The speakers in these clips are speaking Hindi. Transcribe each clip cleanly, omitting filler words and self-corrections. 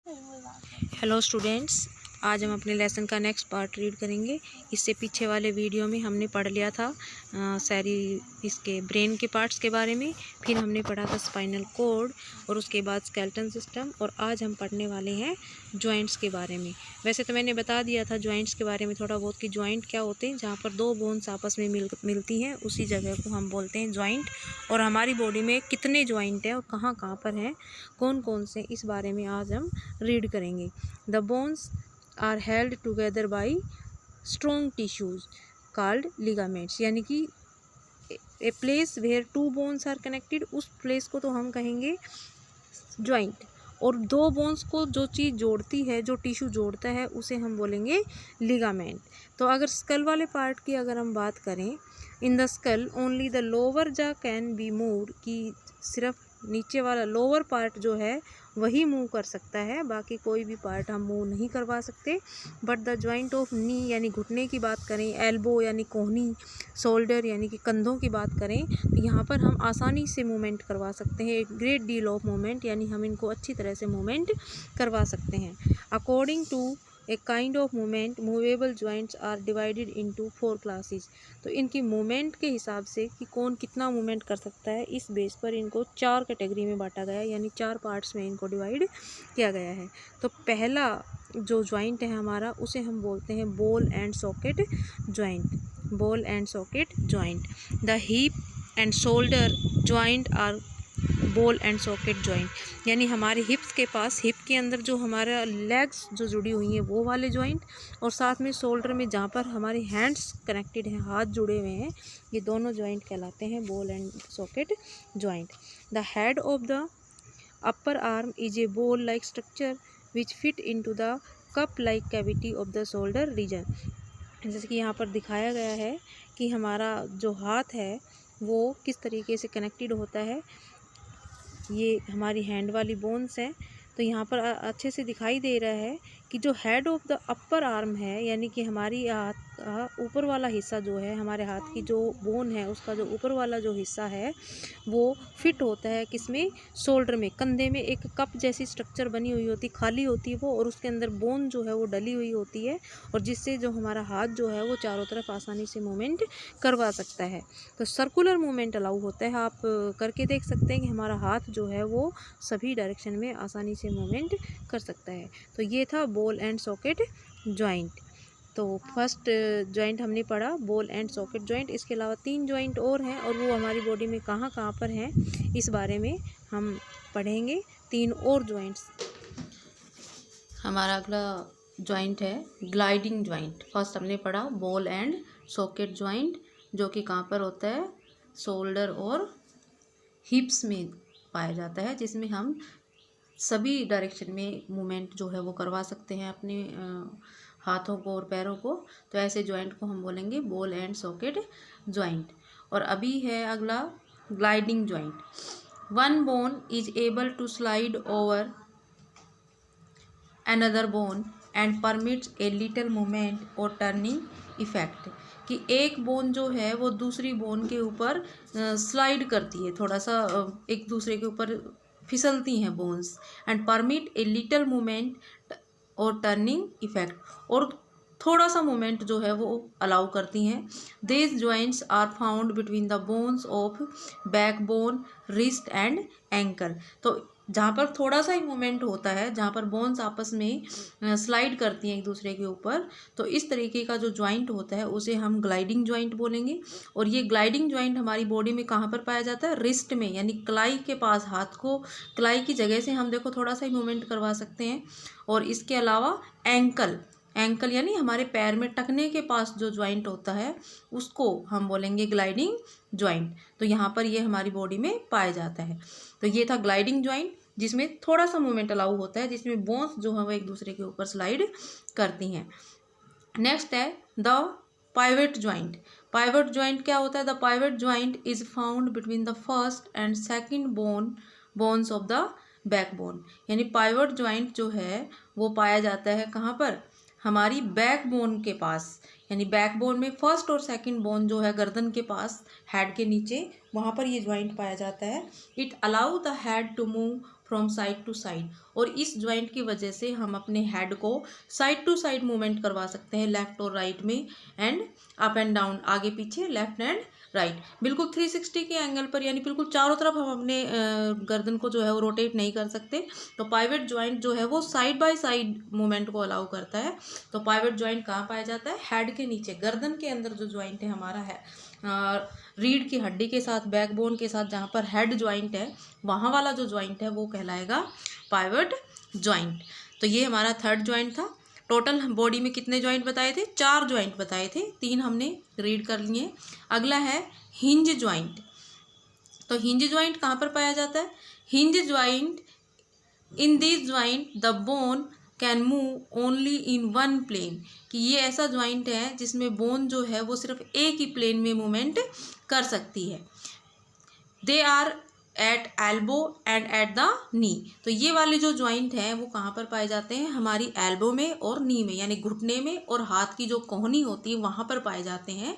हेलो स्टूडेंट्स, आज हम अपने लेसन का नेक्स्ट पार्ट रीड करेंगे। इससे पीछे वाले वीडियो में हमने पढ़ लिया था सारी इसके ब्रेन के पार्ट्स के बारे में, फिर हमने पढ़ा था स्पाइनल कॉर्ड और उसके बाद स्केलेटन सिस्टम, और आज हम पढ़ने वाले हैं जॉइंट्स के बारे में। वैसे तो मैंने बता दिया था जॉइंट्स के बारे में थोड़ा बहुत कि जॉइंट क्या होते हैं। जहाँ पर दो बोन्स आपस में मिलती हैं उसी जगह को हम बोलते हैं जॉइंट। और हमारी बॉडी में कितने जॉइंट हैं और कहाँ कहाँ पर हैं, कौन कौन से, इस बारे में आज हम रीड करेंगे। The bones are held together by strong tissues called ligaments, यानी कि a place where two bones are connected, उस प्लेस को तो हम कहेंगे जॉइंट। और दो बोन्स को जो चीज़ जोड़ती है, जो टिश्यू जोड़ता है, उसे हम बोलेंगे लिगामेंट। तो अगर स्कल वाले पार्ट की अगर हम बात करें, in the skull only the lower जा कैन बी मूव्ड, कि सिर्फ नीचे वाला लोअर पार्ट जो है वही मूव कर सकता है, बाकी कोई भी पार्ट हम मूव नहीं करवा सकते। बट द जॉइंट ऑफ नी यानी घुटने की बात करें, एल्बो यानी कोहनी, शोल्डर यानी कि कंधों की बात करें, तो यहाँ पर हम आसानी से मूवमेंट करवा सकते हैं। एक ग्रेट डील ऑफ मूवमेंट, यानी हम इनको अच्छी तरह से मूवमेंट करवा सकते हैं। According to a kind of movement, movable joints are divided into 4 classes. तो इनकी मूवमेंट के हिसाब से कि कौन कितना मूवमेंट कर सकता है, इस बेस पर इनको 4 कैटेगरी में बांटा गया है, यानी 4 पार्ट्स में इनको डिवाइड किया गया है। तो पहला जो जॉइंट है हमारा, उसे हम बोलते हैं ball and socket joint. Ball and socket joint. The hip and shoulder joint are ball and socket joint, यानी हमारे हिप्स के पास, हिप के अंदर जो हमारा लेग्स जो जुड़ी हुई हैं वो वाले जॉइंट, और साथ में शोल्डर में जहाँ पर हमारे हैंड्स कनेक्टेड हैं, हाथ जुड़े हुए हैं, ये दोनों जॉइंट कहलाते हैं ball and socket joint. The head of the upper arm is a ball like structure which fit into the cup like cavity of the shoulder region. जैसे कि यहाँ पर दिखाया गया है कि हमारा जो हाथ है वो किस तरीके से कनेक्टेड होता है। ये हमारी हैंड वाली बोन्स हैं, तो यहाँ पर अच्छे से दिखाई दे रहा है कि जो head of the upper arm है, यानी कि हमारी हाथ ऊपर वाला हिस्सा जो है, हमारे हाथ की जो बोन है उसका जो ऊपर वाला जो हिस्सा है वो फिट होता है किसमें, शोल्डर में, कंधे में। एक कप जैसी स्ट्रक्चर बनी हुई होती, खाली होती है वो, और उसके अंदर बोन जो है वो डली हुई होती है, और जिससे जो हमारा हाथ जो है वो चारों तरफ आसानी से मूवमेंट करवा सकता है। तो सर्कुलर मूवमेंट अलाउ होता है। आप करके देख सकते हैं कि हमारा हाथ जो है वो सभी डायरेक्शन में आसानी से मूवमेंट कर सकता है। तो ये था बॉल एंड सॉकेट जॉइंट। तो फर्स्ट जॉइंट हमने पढ़ा बॉल एंड सॉकेट जॉइंट। इसके अलावा 3 जॉइंट और हैं, और वो हमारी बॉडी में कहाँ कहाँ पर हैं, इस बारे में हम पढ़ेंगे। 3 और जॉइंट्स। हमारा अगला जॉइंट है ग्लाइडिंग जॉइंट। फर्स्ट हमने पढ़ा बॉल एंड सॉकेट जॉइंट, जो कि कहाँ पर होता है, शोल्डर और हिप्स में पाया जाता है, जिसमें हम सभी डायरेक्शन में मूवमेंट जो है वो करवा सकते हैं अपने हाथों को और पैरों को। तो ऐसे जॉइंट को हम बोलेंगे बॉल एंड सॉकेट जॉइंट। और अभी है अगला gliding joint. One bone is able to slide over another bone and permits a little movement और टर्निंग इफेक्ट, कि एक बोन जो है वो दूसरी बोन के ऊपर स्लाइड करती है, थोड़ा सा एक दूसरे के ऊपर फिसलती हैं bones, and permit A little movement और टर्निंग इफेक्ट, और थोड़ा सा मूवमेंट जो है वो अलाउ करती हैं। These joints are found between the bones of backbone, wrist and ankle. तो जहाँ पर थोड़ा सा ही मूवमेंट होता है, जहाँ पर बोन्स आपस में स्लाइड करती हैं एक दूसरे के ऊपर, तो इस तरीके का जो जॉइंट होता है उसे हम ग्लाइडिंग जॉइंट बोलेंगे। और ये ग्लाइडिंग जॉइंट हमारी बॉडी में कहाँ पर पाया जाता है, रिस्ट में, यानी कलाई के पास। हाथ को कलाई की जगह से हम देखो थोड़ा सा ही मूवमेंट करवा सकते हैं। और इसके अलावा एंकल, एंकल यानी हमारे पैर में टखने के पास जो जॉइंट होता है उसको हम बोलेंगे ग्लाइडिंग जॉइंट। तो यहाँ पर ये हमारी बॉडी में पाया जाता है। तो ये था ग्लाइडिंग जॉइंट, जिसमें थोड़ा सा मूवमेंट अलाउ होता है, जिसमें बोन्स जो है वो एक दूसरे के ऊपर स्लाइड करती हैं। नेक्स्ट है the pivot joint. Pivot joint क्या होता है? The pivot joint is found between the first and second bones of the backbone, यानी पाइवट जॉइंट जो है वो पाया जाता है कहाँ पर, हमारी बैकबोन के पास, यानी बैकबोन में फर्स्ट और सेकंड बोन जो है गर्दन के पास, हेड के नीचे, वहाँ पर ये जॉइंट पाया जाता है। It allow the head to move from side to side, और इस जॉइंट की वजह से हम अपने हेड को साइड टू साइड मूवमेंट करवा सकते हैं, लेफ्ट और राइट में, एंड अप एंड डाउन, आगे पीछे, लेफ्ट एंड राइट, बिल्कुल 360 के एंगल पर, यानी बिल्कुल चारों तरफ हम अपने गर्दन को जो है वो रोटेट नहीं कर सकते। तो पाइवट जॉइंट जो है वो साइड बाय साइड मूवमेंट को अलाउ करता है। तो पाइवट जॉइंट कहाँ पाया जाता है? हेड के नीचे, गर्दन के अंदर जो जॉइंट है हमारा है, रीढ़ की हड्डी के साथ, बैकबोन के साथ, जहाँ पर हेड जॉइंट है वहाँ वाला जो जॉइंट है वो कहलाएगा पाइवट जॉइंट। तो ये हमारा थर्ड जॉइंट था। टोटल बॉडी में कितने जॉइंट बताए थे? 4 जॉइंट बताए थे, 3 हमने रीड कर लिए। अगला है हिंज जॉइंट। तो हिंज जॉइंट कहाँ पर पाया जाता है? Hinge joint, in this joint the bone can move only in one plane, कि ये ऐसा जॉइंट है जिसमें बोन जो है वो सिर्फ एक ही प्लेन में मूवमेंट कर सकती है। They are at elbow and at the knee. तो ये वाले जो जॉइंट हैं वो कहाँ पर पाए जाते हैं? हमारी एल्बो में और नी में, यानी घुटने में और हाथ की जो कोहनी होती है वहाँ पर पाए जाते हैं।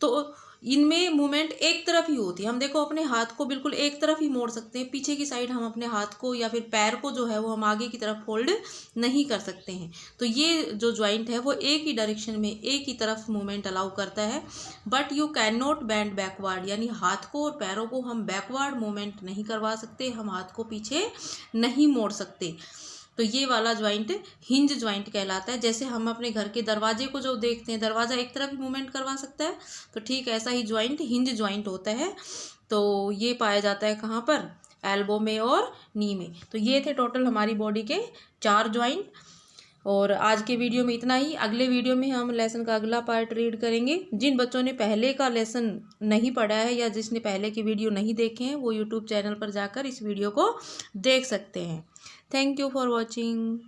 तो इनमें मूवमेंट एक तरफ ही होती है। हम देखो अपने हाथ को बिल्कुल एक तरफ ही मोड़ सकते हैं, पीछे की साइड हम अपने हाथ को या फिर पैर को जो है वो हम आगे की तरफ फोल्ड नहीं कर सकते हैं। तो ये जो जॉइंट है वो एक ही डायरेक्शन में, एक ही तरफ मूवमेंट अलाउ करता है। But you can not bend backward, यानी हाथ को और पैरों को हम बैकवर्ड मूवमेंट नहीं करवा सकते, हम हाथ को पीछे नहीं मोड़ सकते। तो ये वाला जॉइंट हिंज जॉइंट कहलाता है। जैसे हम अपने घर के दरवाजे को जो देखते हैं, दरवाज़ा एक तरफ ही मूवमेंट करवा सकता है, तो ठीक ऐसा ही जॉइंट हिंज जॉइंट होता है। तो ये पाया जाता है कहाँ पर? एल्बो में और नी में। तो ये थे टोटल हमारी बॉडी के 4 जॉइंट। और आज के वीडियो में इतना ही। अगले वीडियो में हम लेसन का अगला पार्ट रीड करेंगे। जिन बच्चों ने पहले का लेसन नहीं पढ़ा है या जिसने पहले की वीडियो नहीं देखे हैं वो यूट्यूब चैनल पर जाकर इस वीडियो को देख सकते हैं। Thank you for watching.